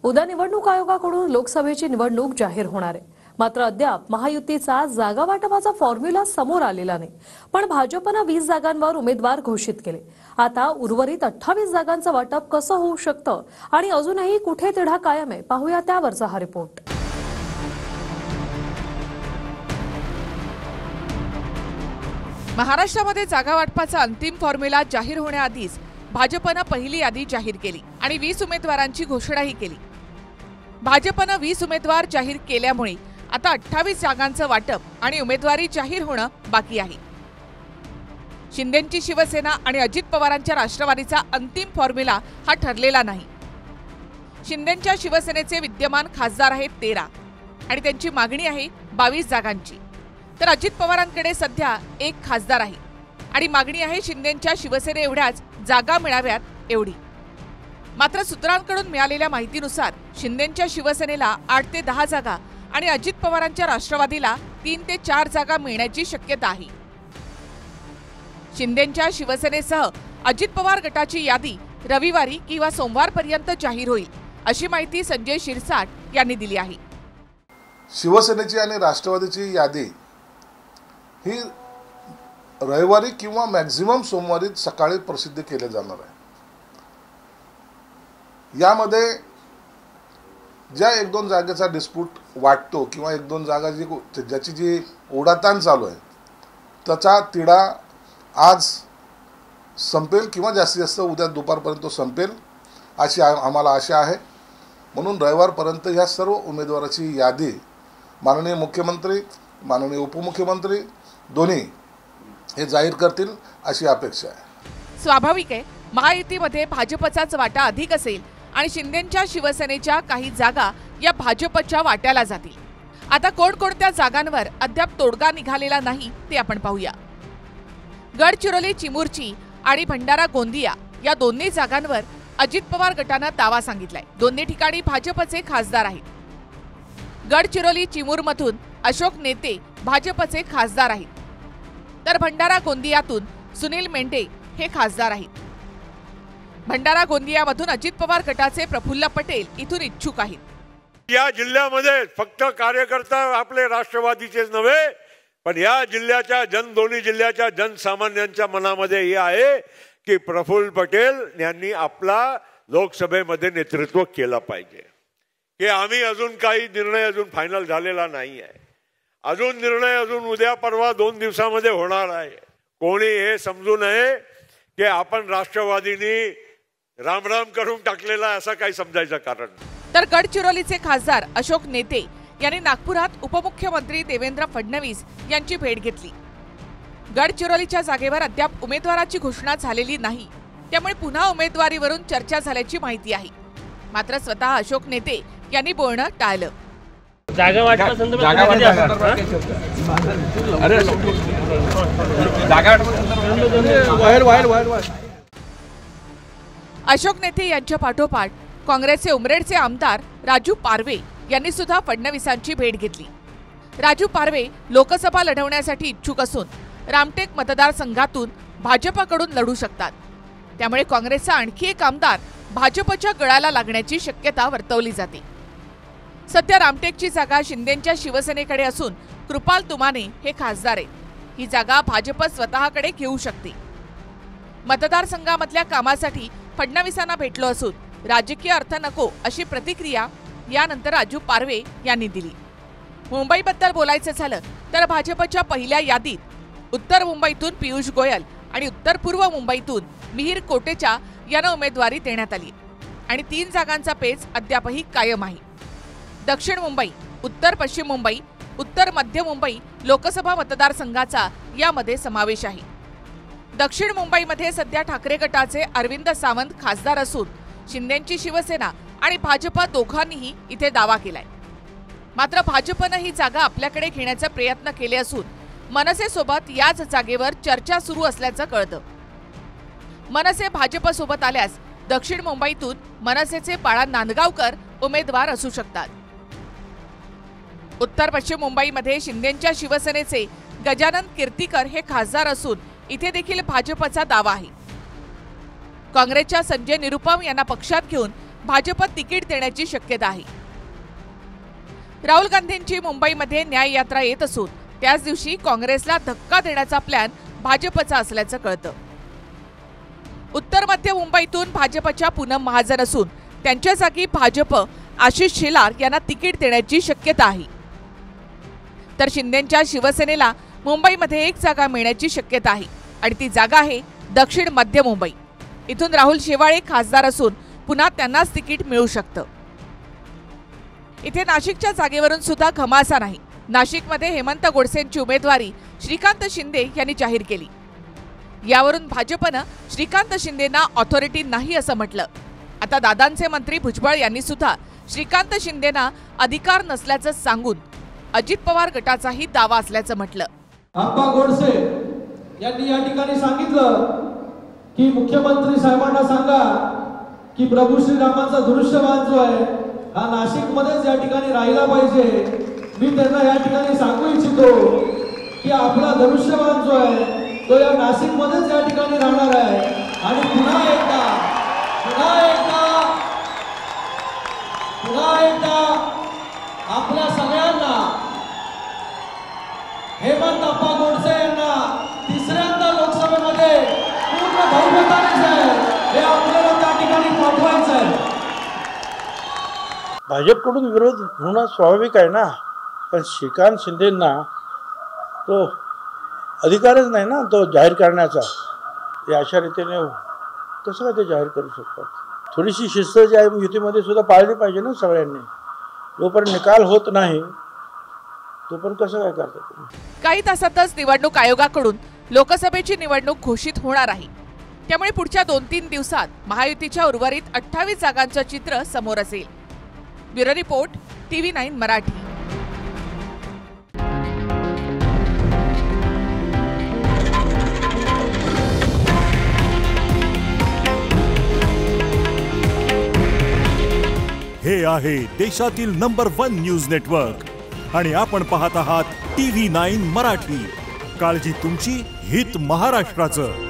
उद्या निवडणूक आयोगाकडून लोकसभेची निवडणूक जाहीर होणार आहे। मात्र अद्याप महायुतीचा जागा वाटपाचा फॉर्म्युला समोर आलेला नाही। पण भाजपने 20 जागांवर उमेदवार घोषित केले। आता उर्वरित 28 जागांचं वाटप कसं होऊ शकतं आणि अजूनही कुठे तिढा कायम आहे, पाहूया त्यावरचा हा रिपोर्ट। महाराष्ट्रामध्ये जागा वाटपाचा अंतिम फॉर्म्युला जाहीर होण्याआधीच भाजपने पहिली यादी जाहीर केली आणि 20 उमेदवारांची घोषणाही केली। भाजपने 20 उमेदवार जाहीर केल्यामुळे आता 28 जागांचं वाटप आणि उमेदवारी जाहीर होणं बाकी आहे। शिंदेंची शिवसेना आणि अजित पवारांच्या राष्ट्रवादीचा अंतिम फॉर्म्युला हा ठरलेला नाही। शिंदेंच्या शिवसेनेचे विद्यमान खासदार आहेत 13 आणि त्यांची मागणी आहे 22 जागांची। तर अजित पवारांकडे सध्या 1 खासदार आहे आणि मागणी आहे शिंदेंच्या शिवसेने एवढ्याच जागा मिळाव्यात एवढी। मात्र सूत्रांकडून मिळालेल्या माहितीनुसार शिंदेंच्या शिवसेनेला 8 ते 10 जागा आणि अजित पवारांच्या राष्ट्रवादीला 3 ते 4 जागा मिळण्याची शक्यता आहे। शिंदेंच्या शिवसेनेसह अजित पवार गटाची यादी रविवारी किंवा सोमवारपर्यंत जाहीर होईल, अशी माहिती संजय शिरसाट यांनी दिली आहे। शिवसेनेची आणि राष्ट्रवादीची यादी ही रविवारी किंवा मॅक्झिमम सोमवारी सकाळी प्रसिद्ध केले जाणार आहे। यामध्ये ज्या 1-2 जागेचा डिस्प्यूट वाटतो किंवा 1-2 जागा ज्याची जी ओढाताण चालू आहे त्याचा तिढा आज संपेल किंवा जास्तीत जास्त उद्या दुपारपर्यंत संपेल अशी आम्हाला आशा आहे। म्हणून रविवारपर्यंत ह्या सर्व उमेदवाराची यादी माननीय मुख्यमंत्री, माननीय उपमुख्यमंत्री दोन्ही हे जाहीर करतील अशी अपेक्षा आहे। स्वाभाविक आहे, महायुतीमध्ये भाजपचाच वाटा अधिक असेल आणि शिंदेंच्या शिवसेनेच्या काही जागा या भाजपच्या वाट्याला जातील। आता कोणकोणत्या जागांवर अद्याप तोडगा निघालेला नाही ते आपण पाहूया। गडचिरोली चिमूरची आणि भंडारा गोंदिया या दोन्ही जागांवर अजित पवार गटानं दावा सांगितलाय। दोन्ही ठिकाणी भाजपचे खासदार आहेत। गडचिरोली चिमूरमधून अशोक नेते भाजपचे खासदार आहेत, तर भंडारा गोंदियातून सुनील मेंढे हे खासदार आहेत। भंडारा गोंदियामधून अजित पवार गटाचे प्रफुल्ल पटेल इथून इच्छुक आहेत। या जिल्ह्यामध्ये फक्त कार्यकर्ता आपले राष्ट्रवादीचेच नव्हे, पण या जिल्ह्याच्या दोन्ही जिल्ह्याच्या जनसामान्यांच्या मनामध्ये हे आहे की प्रफुल्ल पटेल यांनी आपला लोकसभेमध्ये नेतृत्व केलं पाहिजे। की आम्ही अजून काही निर्णय अजून फायनल झालेला नाही आहे, अजून निर्णय अजून उद्या परवा 2 दिवसामध्ये होणार आहे। कोणी हे समजू नये की आपण राष्ट्रवादीनी रामराम करून टाकलेला असं काही समजायचं कारण। तर गडचिरोलीचे खासदार अशोक नेते यांनी नागपुरात उपमुख्यमंत्री देवेंद्र फडणवीस यांची भेट घेतली। गडचिरोलीच्या जागेवर अद्याप उमेदवाराची घोषणा झालेली नाही, त्यामुळे पुन्हा उमेदवारीवरून चर्चा झाल्याची माहिती आहे। मात्र स्वतः अशोक नेते यांनी बोलणं टाळलं। जागा वाटपासंदर्भात अशोक नेते यांच्या पाठोपाठ काँग्रेसचे उमरेडचे आमदार राजू पारवे यांनी सुद्धा फडणवीसांची भेट घेतली। राजू पारवे लोकसभा लढवण्यासाठी इच्छुक असून रामटेक मतदारसंघातून भाजपकडून लढू शकतात, त्यामुळे काँग्रेसचा आणखी एक आमदार भाजपच्या गळाला लागण्याची शक्यता वर्तवली जाते। सध्या रामटेकची जागा शिंदेंच्या शिवसेनेकडे असून कृपाल तुमाने हे खासदार आहेत। ही जागा भाजप स्वतःकडे घेऊ शकते। मतदारसंघामधल्या कामासाठी फडणवीसांना भेटलो असून राजकीय अर्थ नको अशी प्रतिक्रिया यानंतर राजू पारवे यांनी दिली। मुंबईबद्दल बोलायचं झालं तर भाजपच्या पहिल्या यादीत उत्तर मुंबईतून पियुष गोयल आणि उत्तर पूर्व मुंबईतून मिहिर कोटेचा यांना उमेदवारी देण्यात आली आणि 3 जागांचा पेच अद्यापही कायम आहे। दक्षिण मुंबई, उत्तर पश्चिम मुंबई, उत्तर मध्य मुंबई लोकसभा मतदारसंघाचा यामध्ये समावेश आहे। दक्षिण मुंबईमध्ये सध्या ठाकरे गटाचे अरविंद सावंत खासदार असून शिंदेंची शिवसेना आणि भाजप दोघांनीही इथे दावा केलाय। मात्र भाजपनं ही जागा आपल्याकडे घेण्याचे प्रयत्न केले असून मनसेसोबत याच जागेवर चर्चा सुरू असल्याचं कळतं। मनसे भाजपसोबत आल्यास दक्षिण मुंबईतून मनसेचे बाळा नांदगावकर उमेदवार असू शकतात। उत्तर पश्चिम मुंबईमध्ये शिंदेंच्या शिवसेनेचे गजानन कीर्तीकर हे खासदार असून इथे देखील भाजपचा दावा आहे। काँग्रेसच्या संजय निरुपम यांना पक्षात घेऊन भाजप तिकीट देण्याची शक्यता आहे. राहुल गांधींची मुंबईमध्ये न्याय यात्रा येत असून त्याच दिवशी काँग्रेसला धक्का देण्याचा प्लॅन भाजपचा असल्याचं कळतं. उत्तर मध्य मुंबईतून भाजपच्या पूनम महाजन असून त्यांच्या जागी भाजप आशिष शेलार यांना तिकीट देण्याची शक्यता आहे. तर शिंदेंच्या शिवसेनेला मुंबईमध्ये एक जागा मिळण्याची शक्यता आहे आणि ती जागा आहे दक्षिण मध्य मुंबई. इथून राहुल शेवाळे खासदार असून पुन्हा त्यांनाच तिकीट मिळू शकतं. इथे नाशिकच्या जागेवरून सुद्धा घमासा नाही. नाशिकमध्ये हेमंत गोडसेंची उमेदवारी श्रीकांत शिंदे यांनी जाहीर केली. यावरून भाजपनं श्रीकांत शिंदेंना ऑथॉरिटी नाही असं म्हटलं. आता दादांचे मंत्री भुजबळ यांनी सुद्धा श्रीकांत शिंदेंना अधिकार नसल्याचं सांगून अजित पवार गटाचाही दावा असल्याचं म्हटलं. आप्पा गोडसे यांनी या ठिकाणी सांगितलं की मुख्यमंत्री साहेबांना सांगा की प्रभू श्रीरामांचा धनुष्यबाण जो आहे हा नाशिकमध्येच या ठिकाणी राहिला पाहिजे. मी त्यांना या ठिकाणी सांगू इच्छितो की आपला धनुष्यबाण जो आहे तो या नाशिकमध्येच या ठिकाणी राहणार आहे. आणि पुन्हा एकदा आपल्या सगळ्यांना हेमंत अप्पा गोडसे यांना तिसऱ्यांदा लोकसभेमध्ये पूर्ण बहुमताने हे आपल्याला त्या ठिकाणी पाठवायचं आहे. भाजपकडून विरोध होणं स्वाभाविक आहे ना, पण श्रीकांत शिंदेंना तो अधिकारच नाही ना तो जाहीर करण्याचा. ते अशा रीतीने कसं काय ते जाहीर करू शकतात? थोडीशी शिस्त जी आहे युतीमध्ये सुद्धा पाळली पाहिजे ना सगळ्यांनी. जोपर्यंत निकाल होत नाही तोपर्यंत कसं काय करतात? काही तासातच निवडणूक आयोगाकडून लोकसभेची निवडणूक घोषित होणार आहे. त्यामुळे पुढच्या 2-3 दिवसात महायुतीच्या उर्वरित 28 जागांचं चित्र समोर असेल. Bureau report TV9 Marathi. हे आहे देशातील नंबर 1 न्यूज नेटवर्क आणि आपण पाहत आहात TV9 मराठी. काळजी तुमची, हित महाराष्ट्राचं.